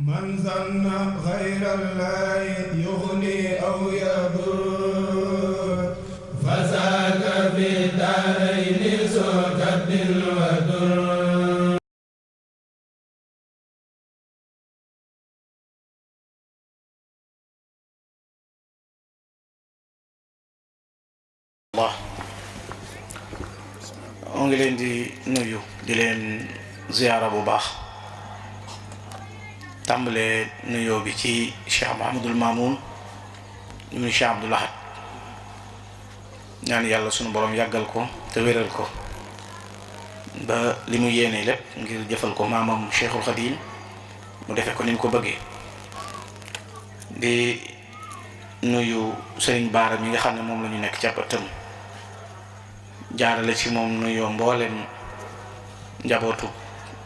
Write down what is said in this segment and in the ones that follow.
من ظن غير الله يغني أو يضر فذاك في الدارين ذو كد وضر. Allah moo ngi leen di nuyu di leen ziyaara bu baax tàmbalee nuyoo bi ci Cheikh Mouhamadul Mamoun ñu Cheikh Abdoul Ahad ñaan yàlla sunu borom yàggal ko te wéral ko ba li mu yéene lépp ngir jëfal ko maamam Cheikhul Khadim mu defe ko ni ñu ko bëggee. di nuyu Serigne Baara mi nga xam ne moom la ñu nekk càppatam jaarale ci moom nuyoo mboolem njabootu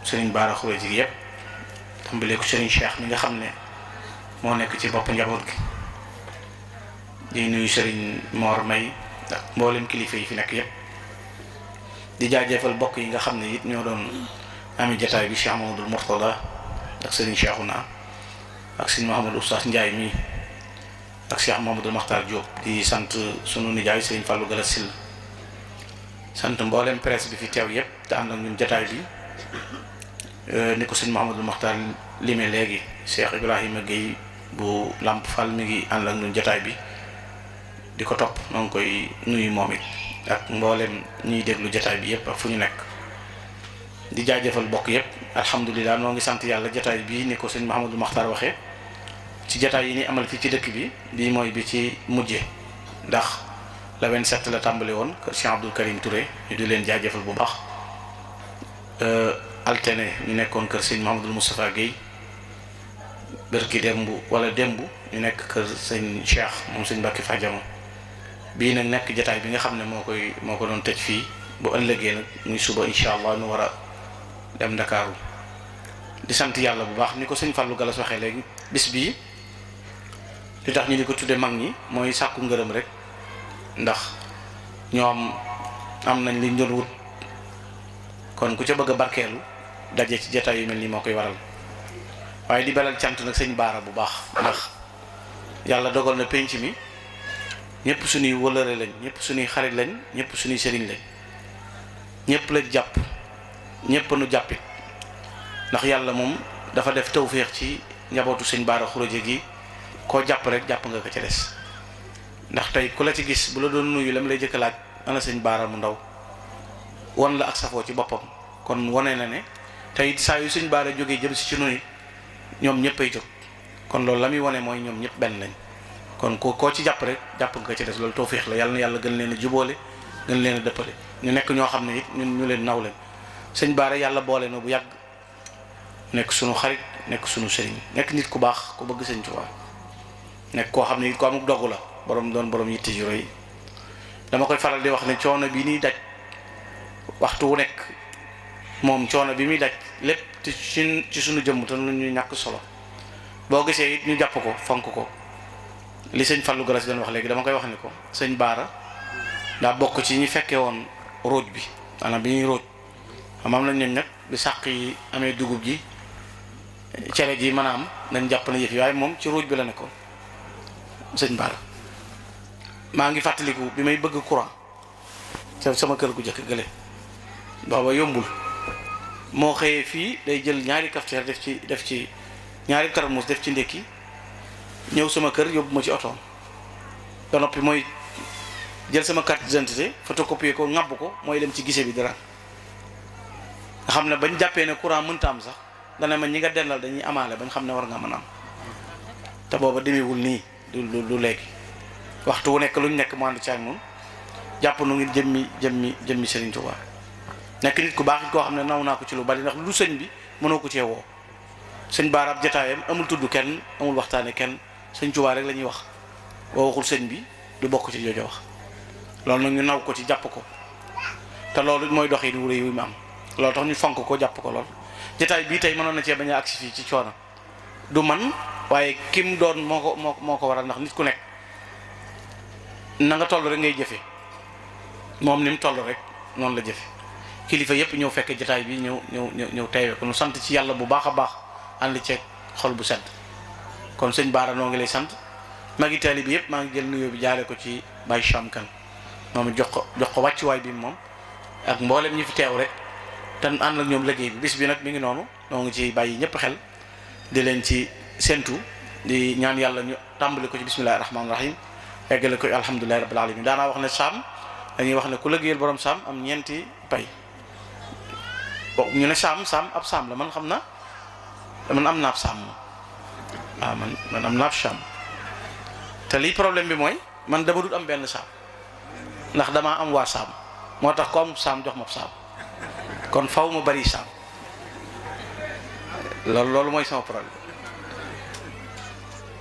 Serigne Baara Khourédia yépp tàmbalee ko Serigne Cheikh mi nga xam ne moo nekk ci bopp njaboot gi. di nuyu Serigne Mor May ak mboolem kilifa yi fi nekk yépp di jaajëfal bokk yi nga xam ne it ñoo doon ami jataay bi Cheikh Mamadou Mourtada ak Serigne Cheikhouna ak Serigne Mouhamadou Oustaz Ndiaye mi ak Cheikh Mamadou Makhtar Diop. di sant sunu nijaay Serigne Fallou Galassil sant mboolem presse bi fi teew yépp te ànd ak ñun jataay bi ni ko Serigne Mouhamadou Makhtar lime léegi Cheikh Ibrahima Gueye bu Lamp Fall mi ngi ànd ak ñun jataay bi di ko topp noo ngi koy nuyu moom it ak mboolem ñuy déglu jataay bi yépp ak fu ñu nekk di jaajëfal bokk yépp. alhamdulilah noo ngi sant yàlla jataay bi ni ko Serigne Mouhamadou Makhtar waxee ci jataay yi ni amal fii ci dëkk bi bii mooy bi ci mujje ndax la 27 la tàmbali woon kër Cheikh Abdoul Karim Touré ñu di leen jaajëfal bu baax. altene ñu nekkoon kër Serigne Mouhamadou Moustapha Guèye bërki démb wala démb ñu nekk kër Serigne Cheikh moom Serigne Mbacké Fadiama bii nag nekk jataay bi nga xam ne moo ko doon tëj fii bu ëllëgee nag muy suba incha allah nu war a dem Ndakaaru. di sant yàlla bu baax ni ko Serigne Fallou Galas waxee léegi bis bii li tax ñu di ko tudde mag ñi mooy sàkku ngërëm rek ndax ñoom am nañ liñ doon wut kon ku ca bëgg a barkeelu daje ci jataay yu mel nii moo koy waral. waaye di belal cant nag sëñ Baara bu baax ndax yàlla dogal na penc mi ñëpp suñuy wëlëre lañ ñëpp suñuy xarit lañ ñëpp suñuy sëriñ lañ ñëpp la jàpp ñëpp nu jàppit ndax yàlla moom dafa def tawféex ci njabootu sëñ Baara Khourédia gi koo jàpp rek jàpp nga ko ca des. ndax tey ku la ci gis bu la doon nuyu lam lay jëkk laaj ana sëñ Baara mu ndaw wan la ak safoo ci boppam kon wane na ne tey saa yu sëñ Baara jógee jëm si ci noonu ñoom ñëpp ay jóg kon loolu la muy wane mooy ñoom ñëpp benn lañ kon koo ci jàpp rek jàpp nga ci des loolu tawféex la yàlla na yàlla gën leen a jubóole gën leen a dëppale ñu nekk ñoo xam ne it ñun ñu leen naw leen. sëñ Baara yàlla boole na bu yàgg nekk sunu xarit nekk sunu sëriñ nekk nit ku baax ku bëgg sëñ Tuubaa nekk koo xam ne it ko amuk dogu la borom yitte ju rëy. dama koy faral di wax ne coono bi nii daj waxtu wu nekk moom coono bi muy daj lépp ci suñu jëmm te lu ñu ñàkk solo boo gisee it ñu jàpp ko fonk ko li sëñ Fallou Galas doon wax léegi dama koy wax ni ko sëñ Baara daa bokk ci ñi fekke woon róoj bi maanaam bi ñuy róoj am nañ ñoom nag bi sàq yi amee dugub ji cere ji mën a am nañ jàpp na yëf yi waaye moom ci róoj bi la nekkoon sëñ Baara. maa ngi fàttaliku bi may bëgg courant ca sama kër gu jëkk gële booba yombul moo xëyee fii day jël ñaari cafetière def ci ñaari thermos def ci ndékki ñëw sama kër yóbbu ma ci otoom ba noppi mooy jël sama carte d'identité photocopier ko ŋàbb ko mooy dem ci gise bi dara nga xam ne bañ jàppee ne courant mënta am sax dana ma ñi nga dendal dañuy amaale bañ xam ne war nga mën a am te booba demewul nii du léegi waxtu wu nekk lu ñu nekk mu ànd ci ak moom jàpp nu ngi jëmmi Serigne Touba nekk nit ku baax it koo xam ne naw naa ko ci lu bari ndax lu sëñ bi mënoo ko cee woo sëñ Baara ab jotaayam amul tudd kenn amul waxtaane kenn sëñ Touba rek la ñuy wax boo waxul sëñ bi du bokk ci joojo wax loolu nag ñu naw ko ci jàpp ko te loolu mooy dox yi wu rëy yu mu am loolu tax ñu fonk ko jàpp ko lool jotaay bii tey mënoon na cee bañ a agsi fii ci coono du man waaye kim doon moo ko waral ndax nit ku nekk na nga toll rek ngay jëfe moom ni mu toll rek noonu la jëfe kilifa yépp ñëw fekk jotaay bi ñëw teewe ko nu sant ci yàlla bu baax a baax ànd ceeg xol bu sedd kon sëñ Baara noo ngi lay sant magi taali bi yëpp maa ngi jël nuyoo bi jaare ko ci Baye Cham Kan moom jox ko wàccuwaay bi moom ak mboolem ñi fi teew rek te ànd ak ñoom liggéey bi bis bi nag mi ngi noonu noo ngi ci bàyyi ñëpp xel di leen ci séntu di ñaan yàlla ñu tàmbali ko ci bismillahi rahmaani rahim eggale ko alhamdulillahi rabbil alamin daanaa wax ne saam dañuy wax ne ku liggéeyal borom saam am ñeenti pay ñu ne saam ab saam la man xam na man am naab saam waaw man am naab saam te lii problème bi mooy man dama dut am benn saam ndax damaa am waa saam moo tax ko am saam jox ma saam kon faw ma bari saam loolu mooy sama problème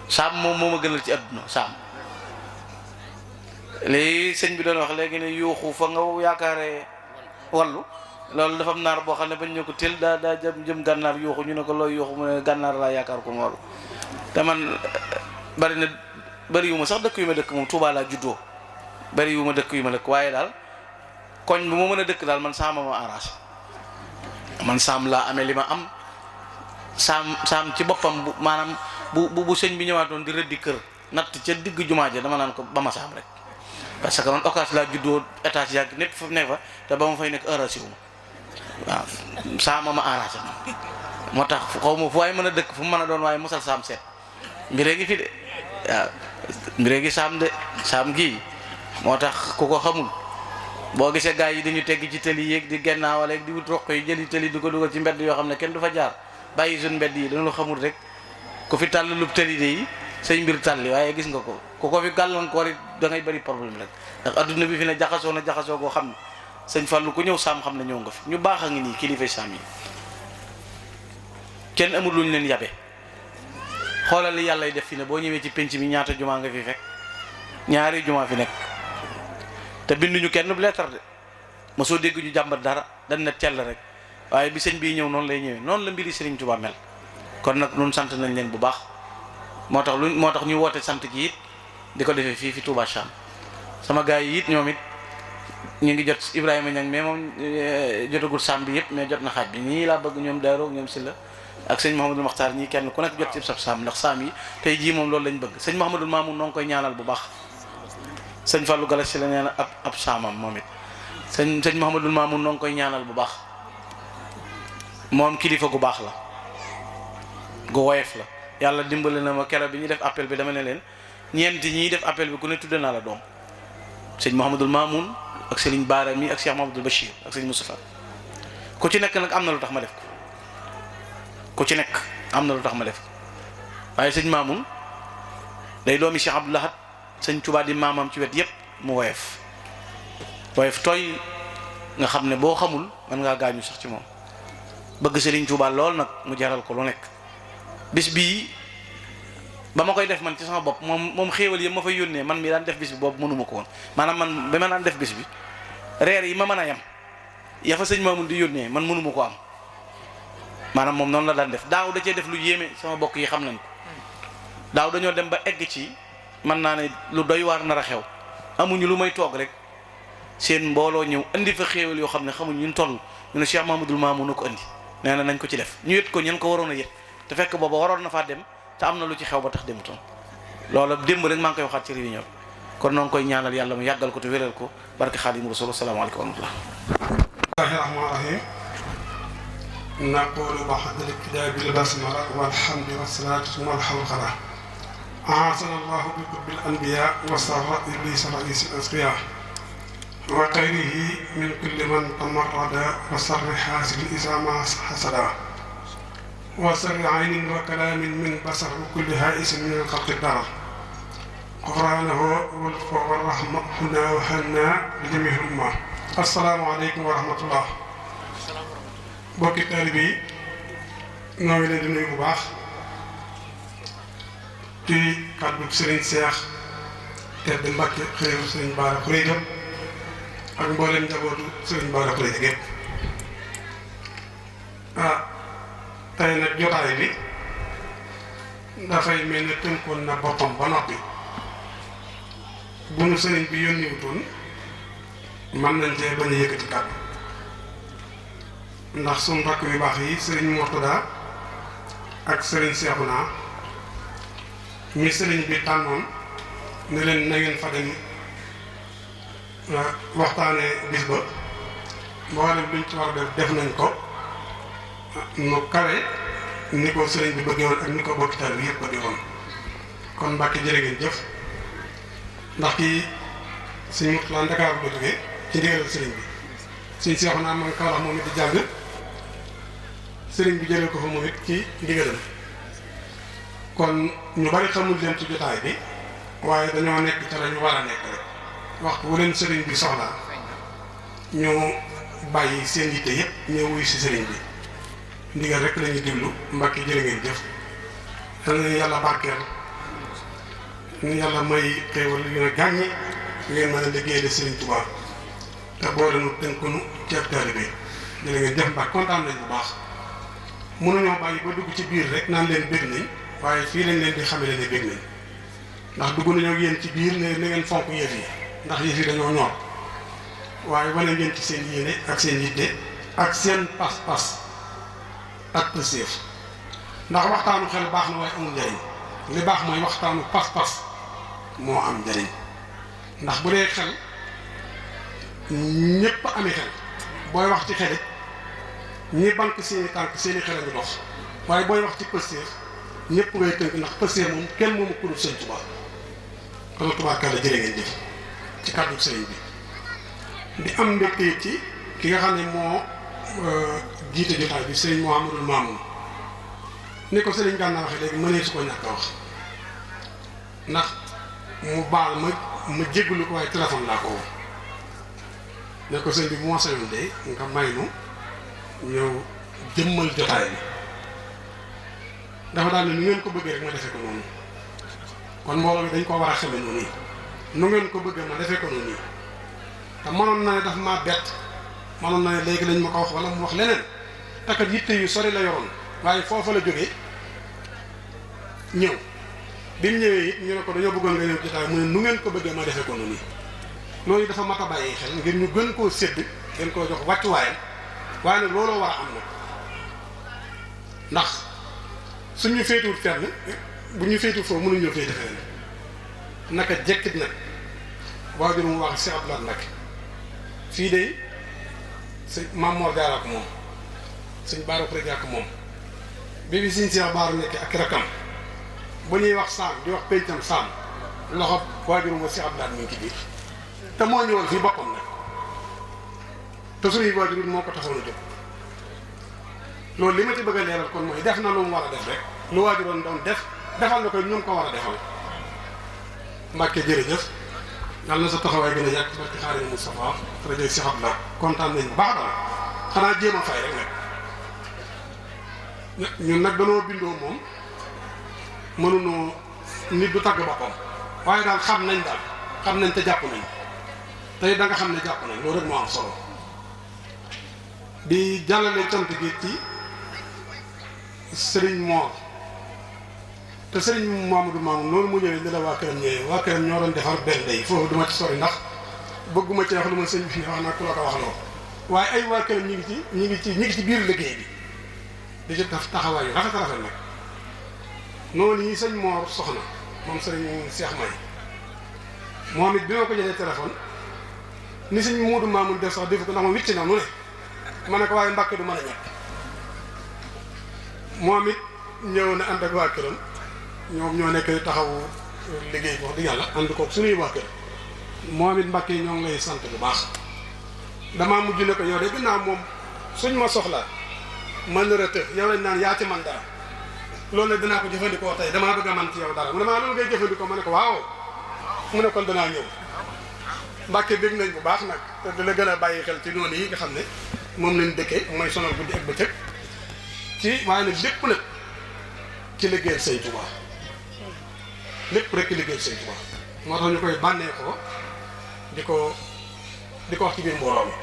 saam moom moo ma gënal ci àdduna saam léegi sëñ bi doon wax léegi ne yuuxu fa nga yaakaaree wallu loolu dafa am naar boo xam ne bañ ñu ko teel daa jëm gànnaar yuuxu ñu ne ko looy yuuxu mu ne gànnaar laa yaakaar ko moolu te man bari yu ma sax dëkk yu ma dëkk moom Tuubaa laa juddoo bari yu ma dëkk yu ma dëkk waaye daal koñ bu ma mën a dëkk daal man saam ma arrangé man saam laa amee li ma am saam ci boppam bu maanaam bu sëñ bi ñëwaatoon di rëddi kër natt ca digg jumaa ja dama naan ko ba ma saam rek parce que man occasion laa juddoo étage yàgg népp fa nekk fa te ba ma fay nekk arrangé wu ma waaw saam ma arrangé ma moo tax xaw ma fu waaye mën a dëkk fu mu mën a doon waaye mosal saam seet mbiree gi fi de waaw mbiree gi saam de saam gii moo tax ku ko xamul boo gisee gars yi dañu tegg ci tëli yéeg di gennaawale di wut roq yi jëli tëli du ko dugal ci mbedd yoo xam ne kenn du fa jaar bàyyi suñ mbedd yi dañu xamul rek ku fi tàll lu tëli de yi say mbir tàlli waaye gis nga ko ku ko fi gàllankoor it da ngay bëri problème rek ndax adduna bi fi ne jaxasoo goo xam ne sëñ Fallou ku ñëw saam xam ne ñëw nga fi ñu baax a ngi nii kilifa saam yi kenn amul luñ leen yabe xoolal li yàlla def fi ne boo ñëwee ci penc mi ñaata jumaa nga fi fekk ñaari jumaa fi nekk te binduñu kenn bu leetar de mosoo dégg ñu jàmbat dara dañ ne tell rek waaye bi sëñ bii ñëw noonu lay ñëwee noonu la mbiri Sëriñ Tuubaa mel kon nag ñun sant nañ leen bu baax moo tax ñu woote sant gi it di ko defee fii fi Touba Cham sama gars yi it ñoom it ñu ngi jot Ibrahima Niang mais moom jotagul saam bi yëpp mais jot na xaaj bi ñii laa bëgg ñoom Daaro ñoom Silla ak sëñ Mouhamadou Makhtar ñii kenn ku nekk jot ci sab saam ndax saam yi tey jii moom loolu lañ bëgg sëñ Mouhamadou Mamoun noo ngi koy ñaanal bu baax sëñ Fallou Galas si la nee na ab saamam moom it sëñ Mouhamadou Mamoun noo ngi koy ñaanal bu baax moom kilifa gu baax la gu woyof la yàlla dimbale na ma keroog bi ñuy def appel bi dama ne leen ñeenti ñiy def appel bi ku ne tudde naa la doom sëñ Mouhamadou Mamoun ak Serigne Baara mi ak Cheikh Mouhamadou Bachir ak sëñ Moustapha ku ci nekk nag am na lu tax ma def ko ku ci nekk am na lu tax ma def ko waaye sëñ Mamoun day doomi Cheikh Abdou Lahad sëñ Touba di maamam ci wet yépp mu woyof tooy nga xam ne boo xamul mën ngaa gaañu sax ci moom bëgg Serigne Touba lool nag mu jaral ko lu nekk bis bii ba ma koy def man ci sama bopp moom xéewal yi ma fay yónnee man mi daan def bis bi boobu mënuma ko woon maanaam man ba ma daan def bis bi reer yi ma mën a yem ya fa sëñ Mamoun di yónnee man mënuma ko am maanaam moom noonu la daan def daaw da cee def lu yéeme sama bokk yi xam nañ ko daaw dañoo dem ba egg ci mën naa ne lu doy waar nar a xew amuñu lu may toog rek seen mbooloo ñëw indi fa xéewal yoo xam ne xamuñ ñun toll ñu ne Cheikh Mahamadul Mamoun na ko indi nee na nañ ko ci def ñu yët ko ñeen ko waroon a yët te fekk booba waroon na faa dem te am na lu ci xew ba tax demutoon loola démb rek maa ngi koy waxaat ci réunion kon noo ngi koy ñaanal yàlla mu yàggal ko te wéral ko barke Xaadimu Rasuul asalaamaaleykum wa rahmatullah rahim naqulu ba'da al-ibtidaa bil basmala walhamdi wassalaatu summa al-hawqala a'aazana Allahu bi qurbil anbiyaa wa sarra ibliisa ra'iisi al-asqiyaa wa xayrihi min kulli man tamarrada wa sarri haasidin izaa maa hasada wa sarri aynin wa kalaamin min basar wa kulli haa'isin min al-xalqi dara ghufraanahu wal rahma hunaa wa hannaa li jamiihil umma. Assalaamu aleykum wa rahmatullah. Bokki taalibe yi ñoo ngi leen di nuyu bu baax ci kàddu Serigne Cheikh Tedd Mbacke xëy Serigne Bara Khourédia ak mboolem njabootu Serigne Bara Khourédia gépp tey nag jotaay bi dafay mel ne tënkoon na boppam ba noppi bu nu sëriñ bi yónniwutoon mën nañ cee bañ a yëkkati kàddu ndax suñu rakk yu baax yi Serigne Mourtada ak sëriñ Seexuna mi sëriñ bi tànnoon ne leen na ngeen fa dem waxtaane bis ba mboolem luñ ci war a def nañ ko nu kawe ni ko sëriñ bi bëggee woon ak ni ko bokki taal bi yëpp bëggee woon kon Mbàkke jërë ngeen jëf ndax kii suñ Murtala Ndakaaru ba jógee ci ndigalal sëriñ bi suñ Seexuna man Kawlax moom it di jàng sëriñ bi jëlee ko fa moom it ci ndigalam kon ñu bari xamul leen ci jotaay bi waaye dañoo nekk ca lañu war a nekk rek waxtu wu leen sëriñ bi soxlaa ñu bàyyi seen yitte yëpp ñëw wuyu si sëriñ bi ndigal rek lañuy diglu Mbàkke jërë ngeen jëf yal na yàlla barkeel ñu yàlla may xéewal yu ne gàññi ngeen mën a liggéeyal sëriñ Tuubaa te boole nu tënkunu ci ab taalibe bi jërë ngeen jëf Mbàkke kontaan nañ bu baax mënuñoo bàyyi ba dugg ci biir rek naan leen bég nañ waaye fii lañ leen di xamale ne bég nañ ndax dugg nañoo yéen ci biir ne na ngeen fonk yëf yi ndax yëf yi dañoo ñor waaye wane ngeen ci seen yéene ak seen yitte ak seen pas-pas ak pëseef ndax waxtaanu xel baax na waaye amul njariñ li baax mooy waxtaanu pas-pas moo am njariñ ndax bu dee xel ñépp ami xel booy wax ci xel it ñi bank seeni tànk seeni xel a ngi dox waaye booy wax ci pëseef ñëpp ngay tënk ndax pëseef moom kenn moomu ku dul sëñ Tuubaa kon tubaarkàlla jërë ngeen jëf ci kàddu sëriñ bi di am mbégte ci ki nga xam ne moo jiite jotaay bi sëriñ Mouhamadul Mamoun ni ko sëriñ Gana waxee léegi mënee su ko ñàkk a wax ndax mu baal ma jégalu ko waaye téléphone laa ko woo ne ko sëñ bi moo sañoon de nga may nu ñëw jëmmal jotaay bi dafa daal ne nu ngeen ko bëggee rek ma defee ko noonu kon mbooloo mi dañ ko war a xame noonu nu ngeen ko bëggee ma defee ko noonu te mënoon na ne daf maa bett mënoon na ne léegi lañ ma ko wax wala mu wax leneen takat yitte yu sori la yoroon waaye foofa la jógee ñëw bi mu ñëwee it ñu ne ko dañoo bëggoon nga ñëw jotaay mu ne nu ngeen ko bëggee ma defee ko noonu loolu dafa mat a bàyyi xel ngir ñu gën koo sédd gën koo jox wàccuwaayam waaye nag looloo war a am nag ndax suñu féetuwul fenn bu ñu féetuwul foofu mënuñu ñoo féete fenn naka jekkit nag waajur mu wax si Abdoulaye Mbacke fii de sëñ Maam Mor Jaara ko moom sëñ Baara ko rek ak moom bi bi sëñ Cheikh Baara nekk ak rakam bu ñuy wax saam di wax péncam saam loxo waajur mu si Abdoulaye mu ngi ci biir te moo ñëwoon fii boppam nag te suñuy waajur moo ko taxoon a jóg loolu li ma ci bëgg a leeral kon mooy def na lu mu war a def rek lu waajuroon doon def defal na ko ñu ko war a defal Mbàkke jërëjëf yàlla na sa taxawaay gën a yàgg ci barke Xaadimu Mustafaa rajo Cheikh Abdoulaye kontaan nañ bu baax daal xanaa jéem a fay rek nag ñun nag danoo bindoo moom mënuñoo nit du tagg boppam waaye daal xam nañ te jàpp nañ tey da nga xam ne jàpp nañ loolu rek moo am solo di jàllale cant gi ci sëriñ Mor te sëriñ Mamadou Mamoun loolu mu ñëwee ni la waa këram ñëwee waa këram ñoo doon defar benn day foofu duma ci sori ndax bëgguma ci wax lu ma sëñ bi wax naa ku la ko wax loo waaye ay waa këram ñi ngi ci biir liggéey bi di ci def taxawaay yu rafet nag noonu yi sëñ Mor soxna moom sëriñ Cheikh May moom it bi ma ko jëlee téléphone ni sëñ Mamadou Mamoun def sax defu ko ndax ma witti na nu ne ma ne ko waaye Mbàkke du mën a ñàkk moom it ñëw na ànd ak waa këram ñoom ñoo nekk taxawu liggéey bi wax dëgg yàlla ànd ko suñuy waa kër moom it Mbàkke ñoo ngi lay sant bu baax damaa mujj ne ko yow de gannaaw moom suñ ma soxla man na rëtë yow lañ naan yaa ci man dara loolu nag dinaa ko jëfandikoo tey damaa bëgg a man ci yow dara mu ne maa loolu ngay jëfandikoo ma ne ko waaw mu ne kon danaa ñëw Mbàkke bég nañ bu baax nag te dina gën a bàyyi xel ci noonu yi nga xam ne moom lañ dëkkee mooy sonal guddi ak bëccëg ci waaye nag lépp nag ci liggéeyal Sëñ Tuubaa lépp rek ci liggéeyal Sëñ Tuubaa moo tax ñu koy bànneexoo di ko wax ci biir mbooloo mi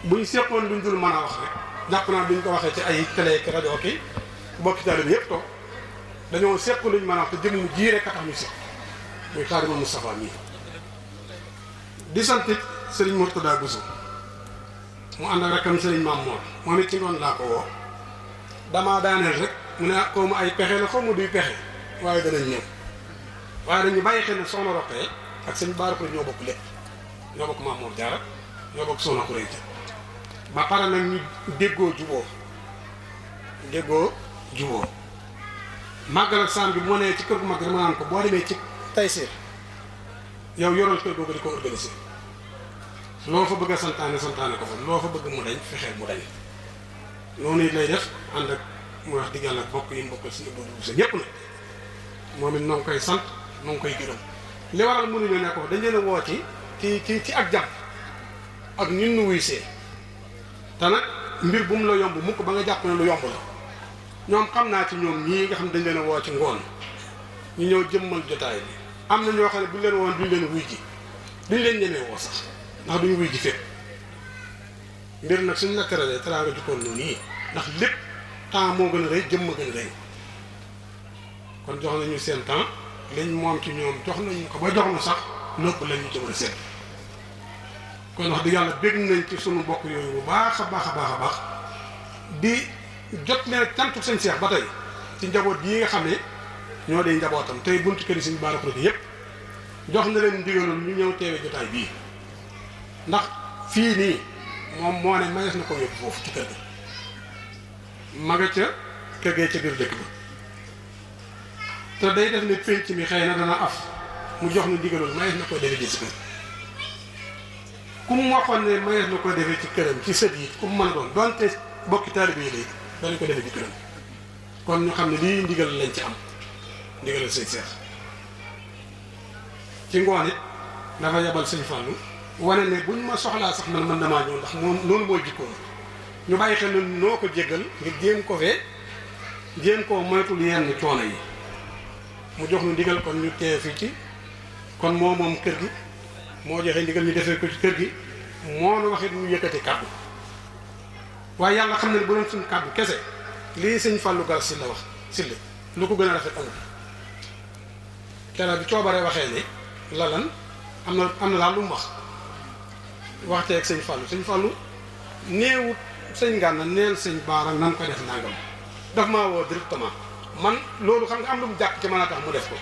buñ seqoon luñ dul mën a wax rek jàpp naa duñ ko waxee ci ay télé ki rajo ki bokki taalibe bi yëpp toog dañoo seq luñ mën a wax te jëmm ji rek a tax ñu seq muy Xaadimu Mustafaa mii di sant it Sëriñ Murtada Bousso mu ànd ak rakam Sëriñ Maam Moor moom it ci ngoon laa ko woo damaa daaneel rek mu ne ah xaw ma ay pexe la xaw ma duy pexe waaye danañ ñëw waaye dañu bàyyi xel ne soxna Roqee ak sëñ Bara Khourédia ñoo bokk lépp ñoo bokk Maam Mor Jaara ñoo bokk soxna Khourédia ba pare nag ñu déggoo juboo màggal ak saam bi moo nee ci kër gu mag dama naan ko boo demee ci Taysiir yow yoral kër googu di ko organiser loo fa bëgg a santaane ko fa loo fa bëgg mu dañ fexeel mu dañ noonu it lay def ànd ak mu wax diggal nag bokk yi mbokkal suñu bëgg sa ñëpp nag moom it noo ngi koy sant noo ngi koy gërëm li waral mënuñu ne ko dañ leen a woo ci ak jàpp ak ñun nu wuy see te nag mbir bu mu la yomb mukk ba nga jàpp ne lu yomb la ñoom xam naa ci ñoom ñii nga xam dañ leen a woo ci ngoon ñu ñëw jëmmal jotaay bi am na ñoo xam ne buñ leen woon duñ leen wuy ji duñ leen ñemee woo sax ndax duñ wuy ji fépp mbir nag suñ la teralee teraa nga jukkoon noonu yi ndax lépp temps moo gën a rëy jëmm gën a rëy kon jox nañu seen temps liñ moom ci ñoom jox nañu ko ba jox na sax lépp lañ ñu ci war a seet kon wax dëgg yàlla bég nañ ci sunu mbokk yooyu bu baax a baax di jot leen ak cantu sëñ Seex ba tey ci njaboot yi nga xam ne ñoo dee njabootam tey buntu kër yi sëñ Bara Khourédia yëpp jox na leen ndigalul ñu ñëw teewe jotaay bii ndax fii nii moom moo ne mayees na ko yóbbu foofu ci kër gi ma nga ca kër gee ca biir dëkk ba te day def ne pénc mi xëy na dana af mu jox nu ndigalul mayees na koy defee ji si kër ku mu waxoon ne mayees na koy defee ci këram ci sët yi ku mu mën a doon donte bokki taalibe yi léegi danañ ko defee ci këram kon ñu xam ne lii ndigal lañ ci am ndigalal sëñ Seex ci ngoon it dafa yabal sëñ Fallou wane ne buñ ma soxlaa sax man mën damaa ñëw ndax moom loolu mooy jikkoon ñu bàyyi xel ne noo ko jéggal ngir jéem koo moytul yenn coono yi mu jox nu ndigal kon ñu teew fii ci kon moom kër gi moo joxe ndigal ñu defee ko ci kër gi moo nu waxit ñu yëkkati kàddu waaye yàlla xam ne bu doon suñu kàddu kese lii sëñ Fallou Galass si la wax si la lu ko gën a rafet amul keroog bi coobare waxee ne lalan am na daal lu mu waxtee ak sëñ Fallou néewut sëñ Gana neel sëñ Bara nan ko def nangam daf maa woo directement man loolu xam nga am lu mu jàpp ci mën a tax mu def ko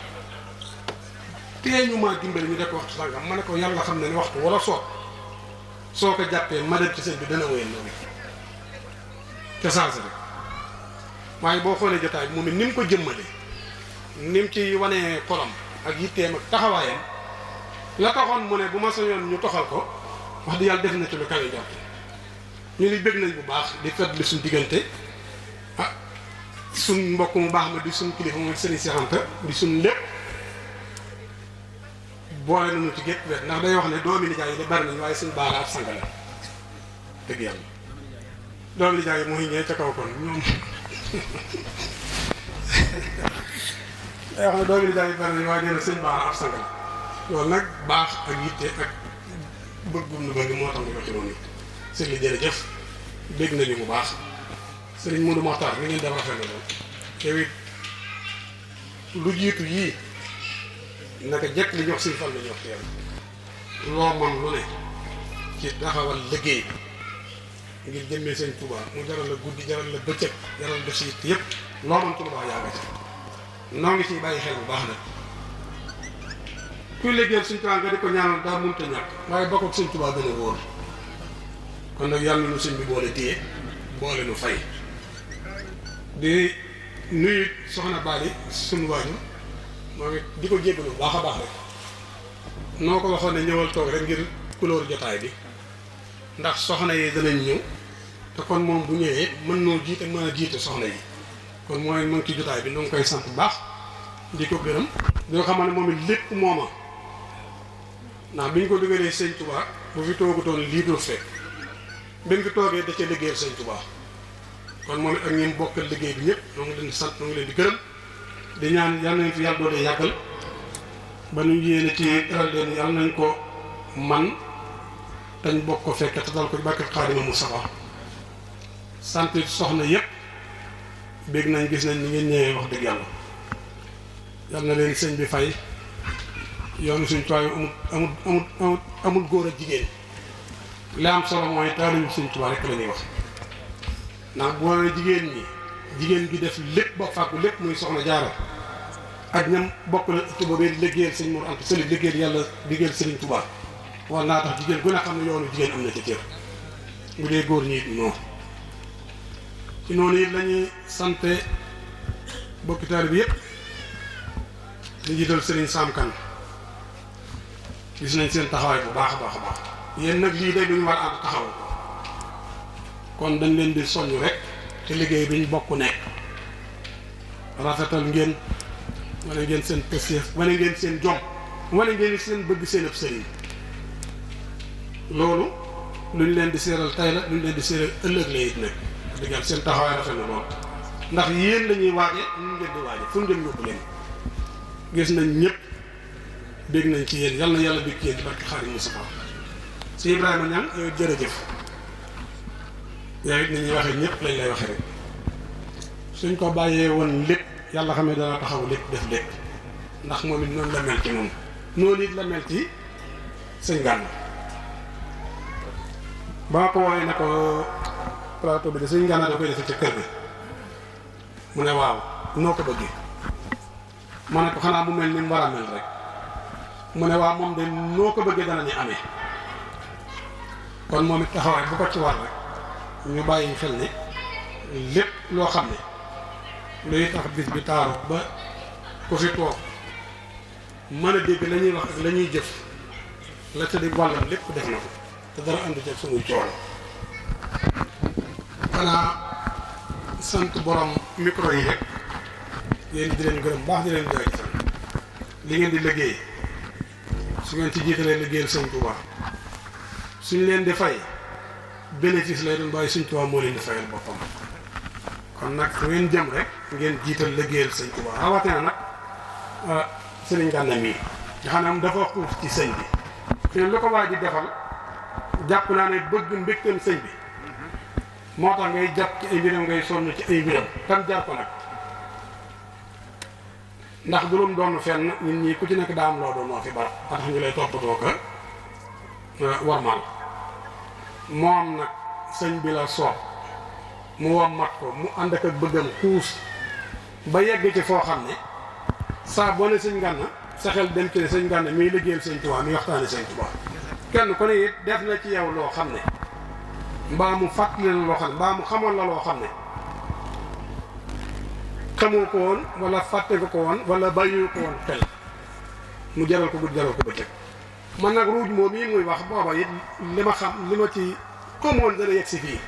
tee ñu maa dimbali ñu def ko waxtu sàngam ma ne ko yàlla xam ne ni waxtu wala soo ko jàppee ma dem ci sëñ bi dana wéyal loolu te saasa rek waaye boo xoolee jotaay bi moom it ni mu ko jëmmalee ni mu ci wanee xolam ak yitteem ak taxawaayam la taxoon mu ne bu ma sañoon ñu toxal ko wax di yàlla def na ci lu kawe jot ñu ni bëgg nañ bu baax di fedd li suñ diggante ah suñ mbokk mu baax ma di suñ kilifa mooy Serigne Cheikh Anta di suñ lépp boole nañu ci gépp wet ndax day wax ne doomi nijaay yi de bari nañ waaye suñ Bara ab sang la dëgg yàlla doomi nijaay yi mooy ñëwee ca kaw kon ñoom day wax ne doomi nijaay yi bari nañ waaye nee na sëñ Bara ab sang la loolu nag baax ak yitte ak bëggum nu bëgg moo tax ñu wax ci noonu sëñ li jërëjëf bégg nañu bu baax sëriñ Modou Mokhtar ni ngeen def rafet na lool yow it lu jiitu yii naka jekk li ñu wax sëñ Fall la ñu wax ci yàlla loo mën lu ne ci taxawal liggéey ngir jëmmee sëñ Touba mu jaral la guddi jaral la bëccëg jaral def si yëpp loo mën Touba yaa nga ci noo ngi ciy bàyyi xel bu baax nag kuy liggéeyal sëñ Touba nga di ko ñaanal daa mënut a ñàkk waaye bokk ak sëñ Touba gën a wóor kon nag yàlla nu sëñ bi boole téye boole nu fay di nuyu soxna Bali suñu waajur moom it di ko jéggalu bu baax a baax rek noo ko waxoon ne ñëwal toog rek ngir couleur jotaay bi ndax soxna yi danañ ñëw te kon moom bu ñëwee mën noo jiite mën a jiite soxna yi kon mooy mu ngi ci jotaay bi noo ngi koy sant bu baax di ko gërëm di ko xamal ne moom it lépp mooma ndax bi ñu ko dugalee sëñ Touba bu fi toogutoon lii doo fekk bi mu fi toogee da ca liggéeyal sëñ Touba kon moom it ak ñi mu bokkal liggéey bi ñëpp ñoo ngi leen di sant ñoo ngi leen di gërëm di ñaan yal nañ fi yàlla doole yàggal ba ñu yéene ci teral leen yàlla nañ ko man dañ bokk ko fekk te dal ko barke Xaadimu Mustafaa sant soxna yëpp bégg nañ gis nañ ni ngeen ñëwee wax dëgg yàlla yal na leen sëñ bi fay yoonu suñ tuwaay amul góor ak jigéen li am solo mooy taalibu Sëñ Tuubaa rek la ñuy wax ndax boo jigéen ñi jigéen gi def lépp ba fàggu lépp muy soxna Jaara ak ñam bokk na ëtt boobee liggéeyal sëñ Mor Anta Sali liggéeyal yàlla liggéeyal Sëriñ Tuubaa war naa tax jigéen gu ne xam ne yoonu jigéen am na ci cër bu dee góor ñi it noonu ci noonu it lañuy sante bokki taalibe bi yëpp di jiital Sëriñ Sam Kane gis nañ seen taxawaay bu baax a baax a baax yéen nag lii day duñu war a am taxaw kon dañ leen di soññ rek te liggéey bi ñu bokk nekk rafetal ngeen wane ngeen seen pëstéef wane ngeen seen jom wane ngeen seen bëgg seen ëpp sëriñ loolu lu ñu leen di séeral tay la lu ñu leen di séeral ëllëg la it nag dëggal seen taxawaay rafet na lool ndax yéen la ñuy waaje ñu ngeen di waaje fu ñu dem yóbbu leen gis nañ ñëpp dégg nañ ci yéen yal na yàlla bég ci yéen ci barke Xaadimu Mustafaa si Ibrahima Niang yow jërëjëf yow it ni ñuy waxee ñëpp lañ lay waxee rek suñ ko bàyyee woon lépp yàlla xam ne dana taxaw lépp def lépp ndax moom it noonu la mel ci moom noonu it la mel ci sëñ Gana ba ma ko wooyee ne ko plateau bi de sëñ Gana da koy defee ca kër gi mu ne waaw noo ko bëggee ma ne ko xanaa mu mel ni mu war a mel rek mu ne waaw moom de noo ko bëggee dana ñu amee kon moom it taxawaay bu ko ci war rek ñu bàyyi xel ne lépp loo xam ne luy tax bis bi taaru ba ku fi toog mën a dégg la ñuy wax ak la ñuy jëf la ca di wàllam lépp def na ko te dara ànd ci ak suñuy coono xanaa sant borom micro yi rek yéen di leen gërëm baax di leen jaajëfal li ngeen di liggéey su ngeen ci jiitalee liggéeyal Sëñ Tuubaa suñ leen di fay bénéfice lay doon bàyyi Sëñ Tuubaa moo leen di fayal boppam kon nag fu ngeen jëm rek ngeen jiital liggéeyal Sëñ Tuubaa rawatina nag Sëriñ Gana mii nga xam ne moom dafa xuuf ci sëñ bi xëy lu ko waa ji defal jàpp naa ne bëgg mbégteem sëñ bi moo tax ngay jàpp ci ay mbiram ngay sonn ci ay mbiram tam jar ko nag ndax du lu mu doon fenn ñun ñii ku ci nekk daa am loo doon moo fi barab tax ñu lay toppatoo ko warmal moom nag sëñ bi la soob mu wommat ko mu ànd ak bëggam xuus ba yegg ci foo xam ne saa boo ne Sëñ Gana sa xel dem ci ne Sëñ Gana miy liggéeyal Sëñ Tuubaa mi waxtaane Sëñ Tuubaa kenn ku ne it def na ci yow loo xam ne mbaa mu fàttali la loo xam ne mbaa mu xamoon la loo xam ne xamoo ko woon wala fàtte ko woon wala bàyyiwu ko woon xel mu jaral ko guddi jaral ko bëccëg man nag ruuj moom yi muy wax booba it li ma xam li ma ci xamoon dana yegg si fii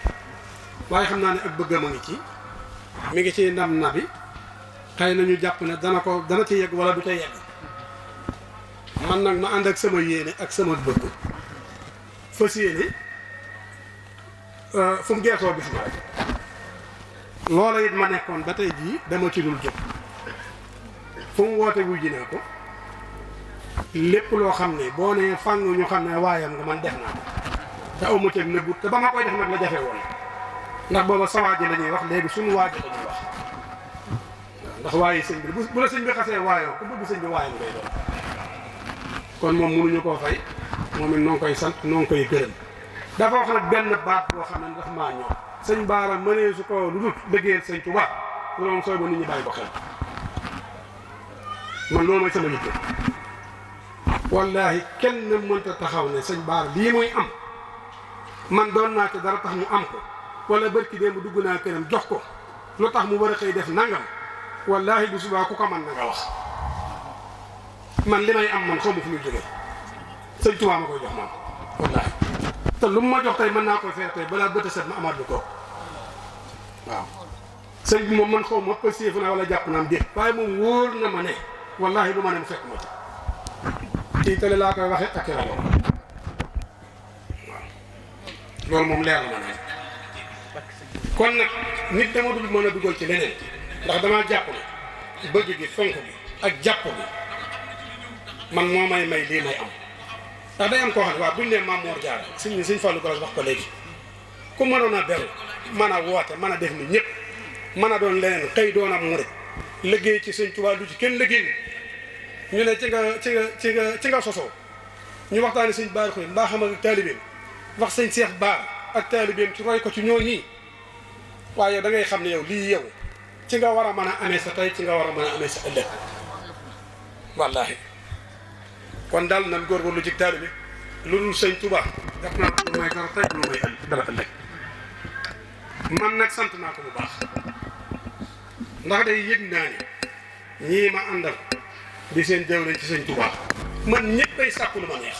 waaye xam naa ne ak bëggam a ngi ci mi ngi ci ndam na bi xëy na ñu jàpp ne dana ci yegg wala du ca yegg man nag ma ànd ak sama yéene ak sama bëgg fas yéene fu mu geesoo gis ma rek loola it ma nekkoon ba tey jii dama ci dul jóg fu mu woote wuy ji naa ko lépp loo xam ne boo nee fàng ñu xam ne waayam nga man def naa ko te aw ma teg nëbbu te ba ma koy def nag la jafe woon ndax booba sa waaji la ñuy wax léegi suñu waaji la ñuy wax ndax waaye sëñ bi bu la sëñ bi xasee waayoo ku bëgg sëñ bi waayam ngay doon kon moom mënuñu koo fay moom it noo ngi koy sant noo ngi koy gërëm dafa wax nag benn baat boo xam ne dafa maa ñor sëñ Baara mënee su ko lu dul liggéeyal Sëñ Tuubaa loolu sooy ba nit ñi bàyyi ko xel man loolu mooy sama yitte wallaahi kenn mënta taxaw ne sëñ Baara lii muy am man doon naa ci dara tax mu am ko wala barki démb dugg naa këram jox ko lu tax mu war a xëy def nangam wallaahi bu subaa ku ko man na nga wax man li may am man xaw ma fu muy jógee Sëñ Tuubaa ma koy jox man wallaahi te lu mu ma jox tey mën naa koy feer tey balaa bët a set ma amaat lu ko waaw sëñ bi moom man xaw ma ko séefu naa wala jàpp naa am déet waaye moom wóor na ma ne wallaahi lu ma ne mu fekk ma ci ci télé laa koy waxee ak rajo waaw loolu moom leer na ma ne kon nag nit dama dul mën a dugal ci leneen ndax damaa jàpp ne bëgg gi fonk gi ak jàpp gi man moo may lii may am ndax day am koo xam ne waaw buñu nee Maam Mor Jaara Sëñ Fallu Galas wax ko léegi ku mënoon a beru mën a woote mën a def ni ñëpp mën a doon leneen xëy doon am murit liggéey ci Sëñ Tuubaa du ci kenn liggéey ñu ne ci nga sosoo ñu waxtaane Sëñ Baara Xuy mbaa xam ak taalibeem wax Sëñ Seex Baar ak taalibeem ci roy ko ci ñoo ñii waaye yow da ngay xam ne yow lii yow ci nga war a mën a amee sa tey ci nga war a mën a amee sa ëllëg wallaahi kon daal nan góorgóorlu ci taalibe bi lu dul sëñ Tuubaa def naa ko lu may dara tey lu may dara ëllëg man nag sant naa ko bu baax ndax day yëg naa ne ñii ma àndal di seen jawriñ ci sëñ Tuubaa man ñëppay sàkku lu ma neex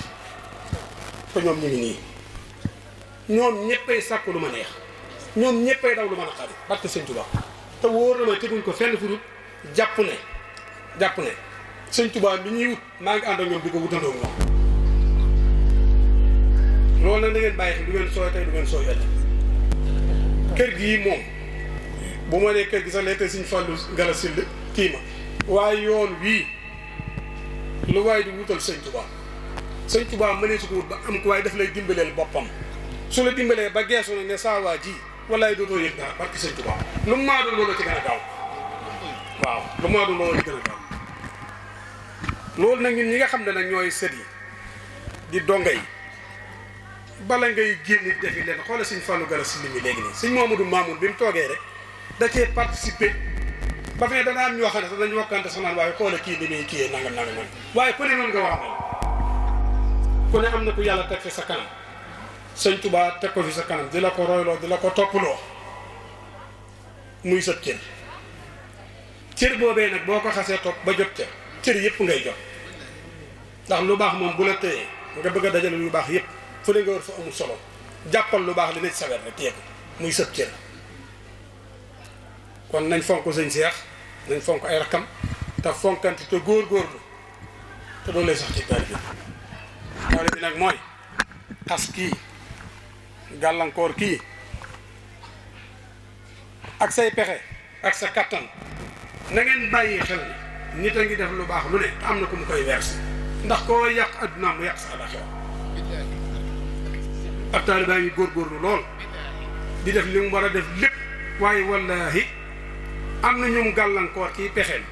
te ñoom ñu ngi nii ñoom ñëppay sàkku lu ma neex ñoom ñëppay daw lu ma naqari barke sëñ Tuubaa te wóor na ma teguñ ko fenn fu dul jàpp ne sëñ Tuubaa bi ñuy wut maa ngi ànd ak ñoom di ko wutandoo moom loolu nag da ngeen bàyyi xel du ngeen sooy tey du ngeen sooy ëllëg kër gii moom bu ma nee kër gi sax léegi tey suñ fàllu ngala sill kii ma waaye yoon wii lu waaye di wutal sëñ Tuubaa mënee su ko wut ba am ko waaye daf lay dimbaleel boppam su la dimbalee ba geesu nag ne saa waa ji wallaay dootoo yëg dara barki sëñ Tuubaa lu mu maa doon loolu ci gën a gaaw waaw lu mu maa doon loolu ci gën a gaaw loolu nag ñun ñi nga xam ne nag ñooy sët yi di donga yi bala ngay génn defi leen xoolal suñ Fallou Gala si li mi léegi nii suñ Mamadou Mamoun bi mu toogee rek da cee participer ba fee dana am ñoo xam ne sax dañu wakkante sax naan waaye xoolal kii ni muy kii nangam waaye ku ne noonu nga wax ku ne am na ku yàlla teg fi sa kanam sëñ Tuubaa teg ko fi sa kanam di la ko royloo di la ko toppaloo muy sëb cër boobee nag boo ko xasee topp ba jot ca cër yëpp ngay jot ndax lu baax moom bu la tëyee nga bëgg a dajale lu baax yëpp fu ne nga war fa amul solo jàppal lu baax li ne ci sa wet rek téye ko muy sëb cër kon nañ fonk sëñ Seex nañ fonk ay rakkam te fonkante te góorgóorlu te doon lay sax ci taalibe bi nag mooy xas kii gàllankoor kii ak say pexe ak sa kattan na ngeen bàyyi xel nit a ngi def lu baax lu ne te am na ku mu koy verse ndax koo yàq adduna mu yàq sa àllaxira ab taalibe baa ngi góorgóorlu lool di def li mu war a def lépp waaye wallaahi am na ñum gàllankoor kii pexeel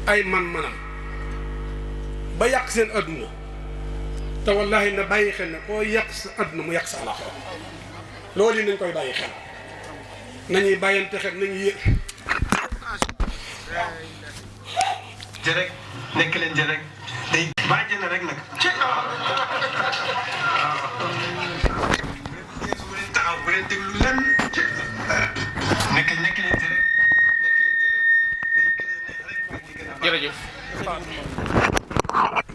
ay man-manam ba yàq seen adduna te wallaahi na bàyyi xel ne koo yàq sa adduna mu yàq sa àllaxira loolu yi nañ koy bàyyi xel nañuy bàyyante xel nañuy yëg jërëk nekk leen jërëk day bàjj na rek nag bu leen taxaw bu leen déglu lenn nekk leen jërëk day gën a neex rek jërëjëf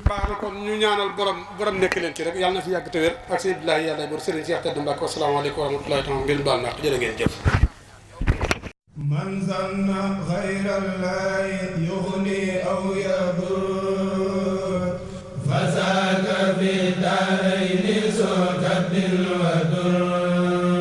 baax na kon ñu ñaanal borom nekk leen ci rek yàlla na fi yàgg te wér ak sëñ Abdoulaye yàlla bor Serigne Cheikh Tedd Mbacke asalaamaaleykum wa rahmatullahi taala ngeen baal ma jërë ngeen jëf من ظن غير الله يغني أو يضر فذاك في الدارين ذو كد